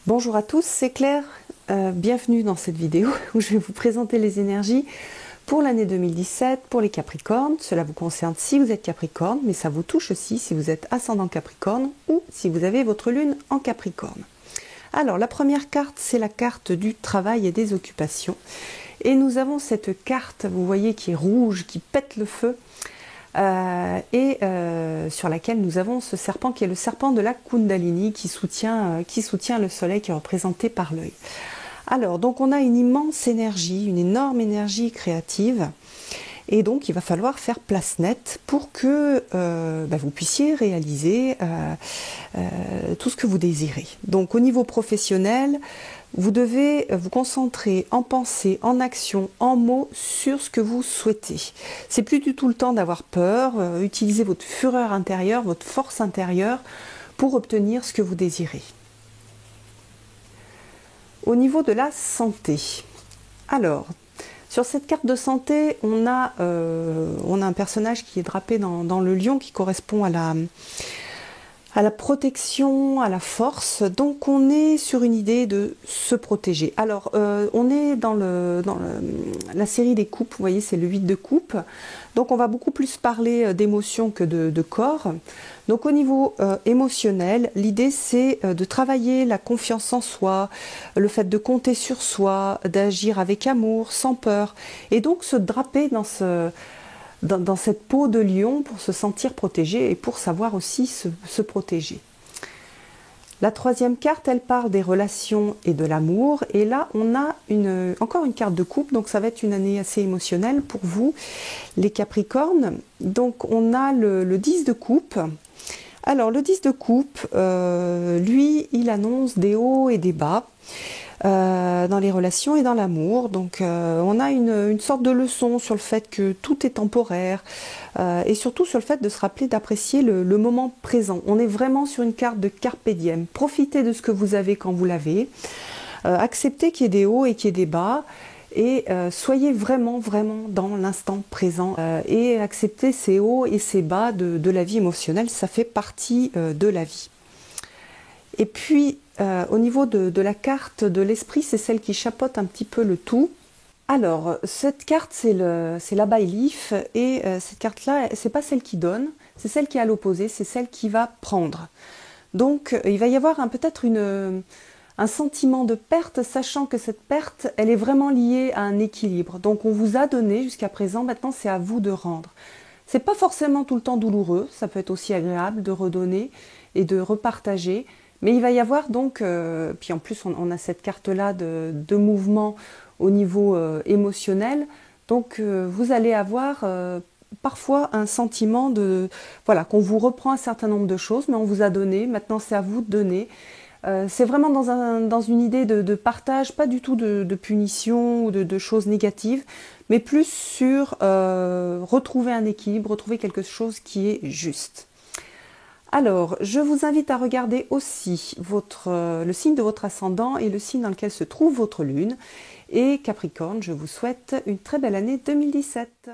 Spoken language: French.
Bonjour à tous, c'est Claire, bienvenue dans cette vidéo où je vais vous présenter les énergies pour l'année 2017 pour les Capricornes. Cela vous concerne si vous êtes Capricorne, mais ça vous touche aussi si vous êtes ascendant Capricorne ou si vous avez votre lune en Capricorne. Alors la première carte, c'est la carte du travail et des occupations. Et nous avons cette carte, vous voyez, qui est rouge, qui pète le feu. Sur laquelle nous avons ce serpent qui est le serpent de la Kundalini qui soutient le soleil qui est représenté par l'œil. Alors donc on a une immense énergie, une énorme énergie créative et donc il va falloir faire place nette pour que vous puissiez réaliser tout ce que vous désirez. Donc au niveau professionnel, vous devez vous concentrer en pensée, en action, en mots sur ce que vous souhaitez. C'est plus du tout le temps d'avoir peur, utilisez votre fureur intérieure, votre force intérieure pour obtenir ce que vous désirez. Au niveau de la santé, alors, sur cette carte de santé, on a un personnage qui est drapé dans le lion qui correspond à la protection, à la force. Donc on est sur une idée de se protéger. Alors on est dans la série des coupes, vous voyez c'est le 8 de coupe. Donc on va beaucoup plus parler d'émotions que de corps. Donc au niveau émotionnel, l'idée c'est de travailler la confiance en soi, le fait de compter sur soi, d'agir avec amour, sans peur. Et donc se draper dans cette peau de lion pour se sentir protégé et pour savoir aussi se protéger. La troisième carte, elle parle des relations et de l'amour. Et là, on a encore une carte de coupe, donc ça va être une année assez émotionnelle pour vous, les Capricornes. Donc on a le 10 de coupe. Alors le 10 de coupe, lui, il annonce des hauts et des bas. Dans les relations et dans l'amour. Donc on a une sorte de leçon sur le fait que tout est temporaire et surtout sur le fait de se rappeler d'apprécier le moment présent. On est vraiment sur une carte de carpe diem. Profitez de ce que vous avez quand vous l'avez. Acceptez qu'il y ait des hauts et qu'il y ait des bas. Et soyez vraiment dans l'instant présent et acceptez ces hauts et ces bas de la vie émotionnelle. Ça fait partie de la vie. Et puis, au niveau de la carte de l'esprit, c'est celle qui chapeaute un petit peu le tout. Alors, cette carte, c'est la Bailiff, et cette carte-là, c'est pas celle qui donne, c'est celle qui est à l'opposé, c'est celle qui va prendre. Donc, il va y avoir peut-être un sentiment de perte, sachant que cette perte, elle est vraiment liée à un équilibre. Donc, on vous a donné jusqu'à présent, maintenant c'est à vous de rendre. C'est pas forcément tout le temps douloureux, ça peut être aussi agréable de redonner et de repartager. Mais il va y avoir donc, puis en plus on a cette carte-là de mouvement au niveau émotionnel, donc vous allez avoir parfois un sentiment qu'on vous reprend un certain nombre de choses, mais on vous a donné, maintenant c'est à vous de donner. C'est vraiment dans une idée de partage, pas du tout de punition ou de choses négatives, mais plus sur retrouver un équilibre, retrouver quelque chose qui est juste. Alors, je vous invite à regarder aussi le signe de votre ascendant et le signe dans lequel se trouve votre lune. Et Capricorne, je vous souhaite une très belle année 2017.